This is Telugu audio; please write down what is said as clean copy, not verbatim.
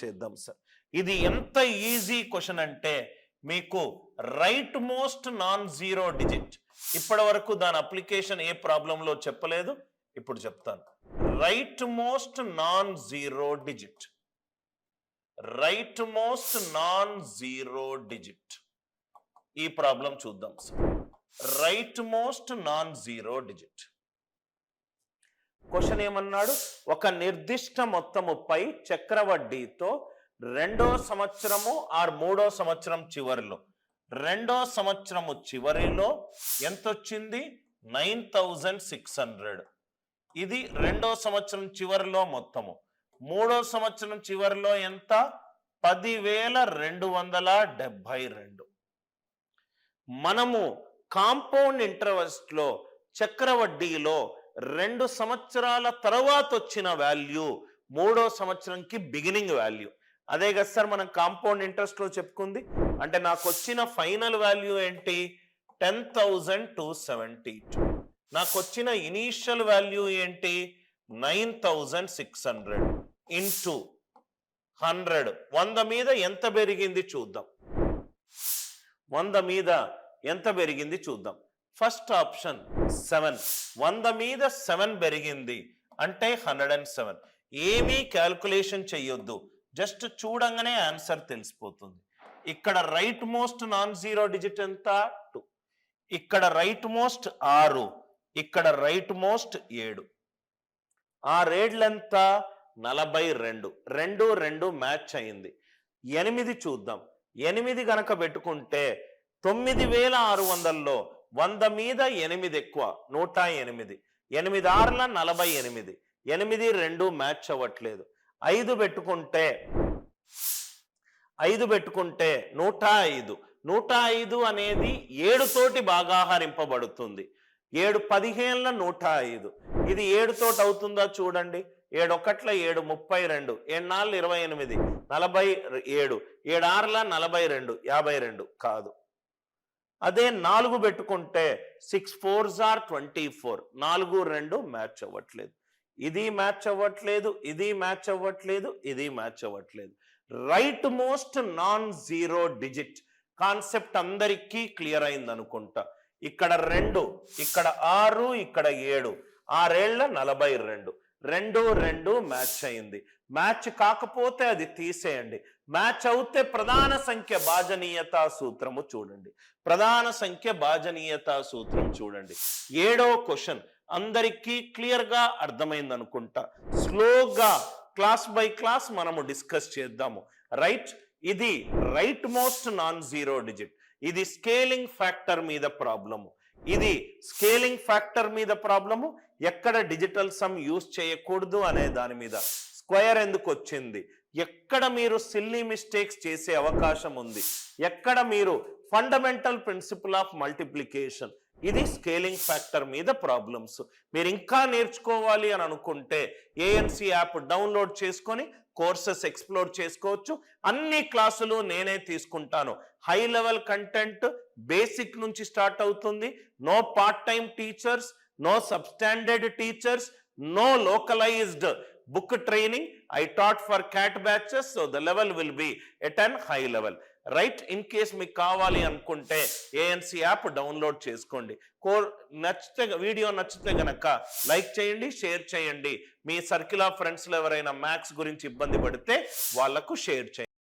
చేద్దాం సార్. ఇది ఎంత ఈజీ క్వశ్చన్ అంటే మీకు right most non zero digit. ఇప్పటి వరకు దాని అప్లికేషన్ ఏ ప్రాబ్లంలో చెప్పలేదు, ఇప్పుడు చెప్తాను. Right most non zero digit, right most non zero digit. ఈ ప్రాబ్లం చూద్దాం sir. Right most non zero digit question ఏమన్నాడు, ఒక నిర్దిష్ట మొత్తముపై చక్రవడ్డీతో రెండో సంవత్సరము ఆర్ మూడో సంవత్సరం చివరిలో, రెండో సంవత్సరము చివరిలో ఎంత వచ్చింది, 9600. ఇది రెండో సంవత్సరం చివరిలో మొత్తము. మూడో సంవత్సరం చివరిలో ఎంత, 10,272. మనము కాంపౌండ్ ఇంట్రెస్ట్ లో చక్రవడ్డీలో 2 సంవత్సరాల తర్వాత వచ్చిన వాల్యూ మూడో సంవత్సరంకి బిగినింగ్ వాల్యూ. అదే కదా సార్ మనం కాంపౌండ్ ఇంట్రెస్ట్ లో చెప్పుకుంది. అంటే నాకు వచ్చిన ఫైనల్ వాల్యూ ఏంటి, 10,272. నాకు వచ్చిన ఇనీషియల్ వాల్యూ ఏంటి, 9,600 ఇంటూ 100. 100 మీద ఎంత పెరిగింది చూద్దాం, 100 మీద ఎంత పెరిగింది చూద్దాం. ఫస్ట్ ఆప్షన్ 7, 100 మీద 7 పెరిగింది అంటే 107. ఏమీ క్యాల్కులేషన్ చెయ్యొద్దు, జస్ట్ చూడంగానే ఆన్సర్ తెలిసిపోతుంది. ఇక్కడ right most non zero digit ఎంత, 2. ఇక్కడ రైట్ మోస్ట్ 6, ఇక్కడ రైట్ మోస్ట్ 7. ఆ రేడ్లు ఎంత, 42. 2 మ్యాచ్ అయింది. 8 చూద్దాం. 8 గనక పెట్టుకుంటే 9,600లో 100 మీద 8 ఎక్కువ, 108. 8 6ల 48. 8 2 మ్యాచ్ అవ్వట్లేదు. 5 పెట్టుకుంటే 105. 105 అనేది 7 తోటి భాగాహరింపబడుతుంది. 7 15ల 105. ఇది 7 తోటి అవుతుందా చూడండి. 7 1ల 7, 32. 7 4 28, 47. 7 6ల 42, 52 కాదు. అదే 4 పెట్టుకుంటే 6 4s are 24. 4 2 మ్యాచ్ అవ్వట్లేదు. ఇది మ్యాచ్ అవ్వట్లేదు, ఇది మ్యాచ్ అవ్వట్లేదు, ఇది మ్యాచ్ అవ్వట్లేదు. Right most non zero digit concept అందరికీ క్లియర్ అయింది అనుకుంటా. ఇక్కడ 2, ఇక్కడ 6, ఇక్కడ 7. 6 42. 2 మ్యాచ్ అయింది. మ్యాచ్ కాకపోతే అది తీసేయండి. మ్యాచ్ అవుతే ప్రధాన సంఖ్య భాజనీయతా సూత్రము చూడండి. ప్రధాన సంఖ్య భాజనీయతా సూత్రం చూడండి. 7వ క్వశ్చన్ అందరికీ క్లియర్ గా అర్థమైంది అనుకుంటా. స్లోగా క్లాస్ బై క్లాస్ మనము డిస్కస్ చేద్దాము. రైట్, ఇది right most non zero digit. ఇది స్కేలింగ్ ఫ్యాక్టర్ మీద ప్రాబ్లము. ఇది స్కేలింగ్ ఫ్యాక్టర్ మీద ప్రాబ్లము. ఎక్కడ డిజిటల్ సమ్ యూజ్ చేయకూడదు అనే దాని మీద. స్క్వేర్ ఎందుకు వచ్చింది, ఎక్కడ మీరు సిల్లీ మిస్టేక్స్ చేసే అవకాశం ఉంది, ఎక్కడ మీరు ఫండమెంటల్ ప్రిన్సిపల్ ఆఫ్ మల్టిప్లికేషన్, ఇది స్కేలింగ్ ఫ్యాక్టర్ మీద ప్రాబ్లమ్స్. మీరు ఇంకా నేర్చుకోవాలి అని అనుకుంటే ఏఎన్సి యాప్ డౌన్లోడ్ చేసుకొని కోర్సెస్ ఎక్స్ప్లోర్ చేసుకోవచ్చు. అన్ని క్లాసులు నేనే తీసుకుంటాను. హై లెవెల్ కంటెంట్ బేసిక్ నుంచి స్టార్ట్ అవుతుంది. No part time teachers, no substandard teachers, no localized book training. I taught for CAT batches, so the level will be at an high level. Right, in case మీకు కావాలి అనుకుంటే ఏఎన్సి యాప్ డౌన్లోడ్ చేసుకోండి. వీడియో నచ్చితే గనక లైక్ చేయండి, షేర్ చేయండి. మీ సర్కిల్ ఆఫ్ ఫ్రెండ్స్లో ఎవరైనా మ్యాథ్స్ గురించి ఇబ్బంది పడితే వాళ్లకు షేర్ చేయండి.